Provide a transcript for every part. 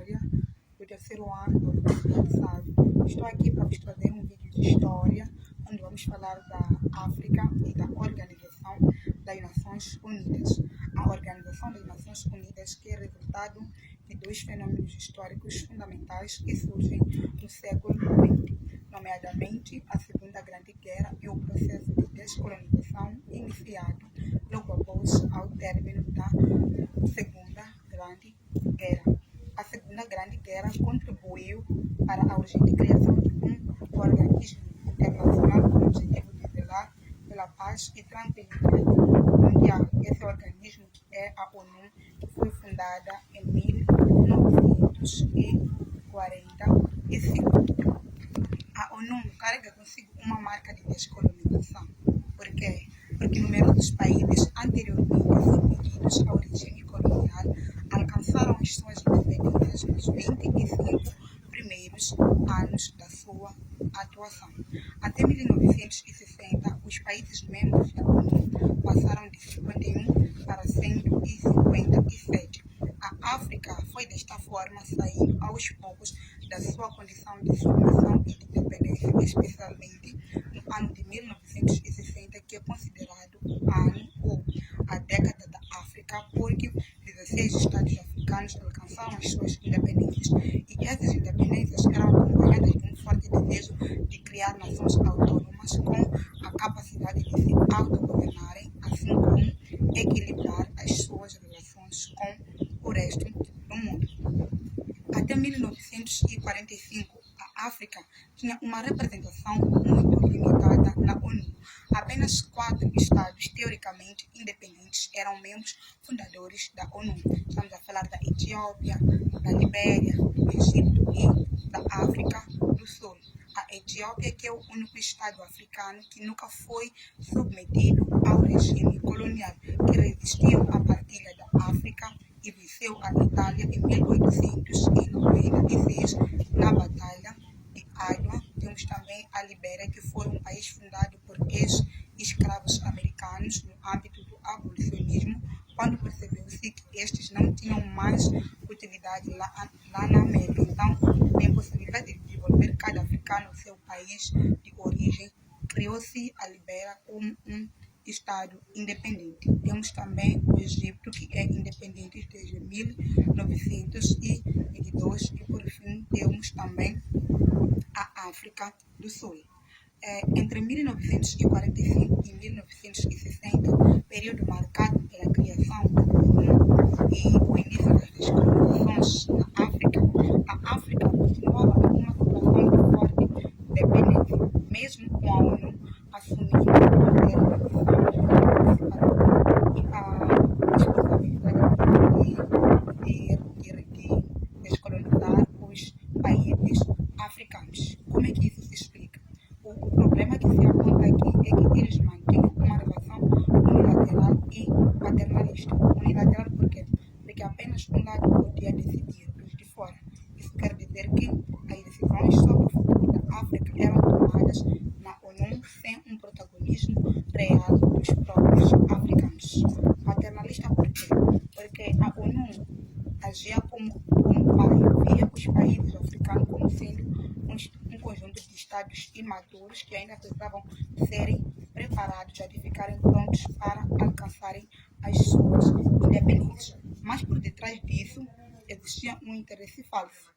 História do terceiro ano da Universidade de Sado. Estou aqui para vos trazer um vídeo de história, onde vamos falar da África e da Organização das Nações Unidas. A Organização das Nações Unidas, que é resultado de dois fenômenos históricos fundamentais que surgem no século XX, nomeadamente a Segunda Grande Guerra e o processo de descolonização iniciado logo após ao término da Segunda Grande Guerra. A Segunda Grande Guerra contribuiu para a urgente criação de um organismo internacional com o objetivo de zelar pela paz e tranquilidade mundial. Esse organismo, que é a ONU, que foi fundada em 1945. A ONU carrega consigo uma marca de descolonização. Por quê? Porque numerosos países anteriormente submetidos ao regime colonial alcançaram as suas independências nos 25 primeiros anos da sua atuação. Até 1960, os países membros da ONU passaram de 51 para 157. A África foi desta forma saindo aos poucos da sua condição de submissão e de dependência, especialmente no ano de 1960, que é considerado o ano ou a década da África, porque 16 estados africanos alcançaram as suas independências, e essas independências eram acompanhadas de um forte desejo de criar nações autônomas com a capacidade de se autogovernarem, assim como equilibrar as suas relações com o resto do mundo. Até 1945, a África tinha uma representação muito limitada na ONU. Apenas 4 estados teoricamente independentes eram membros fundadores da ONU. Estamos a falar da Etiópia, da Libéria, do Egito e da África do Sul. A Etiópia, que é o único estado africano que nunca foi submetido ao regime colonial, que resistiu à partilha da África e venceu a Itália em 1896 na Batalha de Adwa. Temos também a Libéria, que foi um país fundado por ex-escravos americanos no âmbito do abolicionismo, quando percebeu-se que estes não tinham mais utilidade lá na América. Então, a impossibilidade de desenvolver cada africano o seu país de origem, criou-se a Libéria como um Estado independente. Temos também o Egito, que é independente desde 1922, e por fim temos também a África do Sul. Entre 1945 e 1960, período marcado pela criação da ONU e o início das descolonizações na África, a África continuava com uma situação de forte dependência, mesmo com a ONU assumindo o poder e a responsabilidade de descolonizar os países africanos. Como é que isso se explica? O problema que se aponta aqui é que eles mantinham uma relação unilateral e paternalista. Unilateral por quê? Porque apenas um lado podia decidir, os de fora. Isso quer dizer que as decisões sobre o futuro da África eram tomadas na ONU sem um protagonismo real dos próprios africanos. Paternalista por quê? Porque a ONU agia como pai, via os países africanos como sendo um conjunto de estados imaturos que ainda precisavam serem preparados a ficarem prontos para alcançarem as suas independências. Mas por detrás disso existia um interesse falso.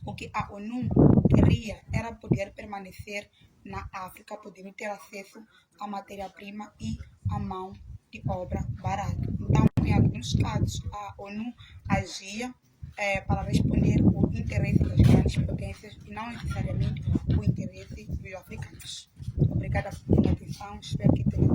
O que a ONU queria era poder permanecer na África, podendo ter acesso à matéria-prima e à mão de obra barata. Então, em alguns casos, a ONU agia para responder o interesse das grandes potências e não necessariamente o interesse dos africanos. Obrigada por sua atenção, espero que tenha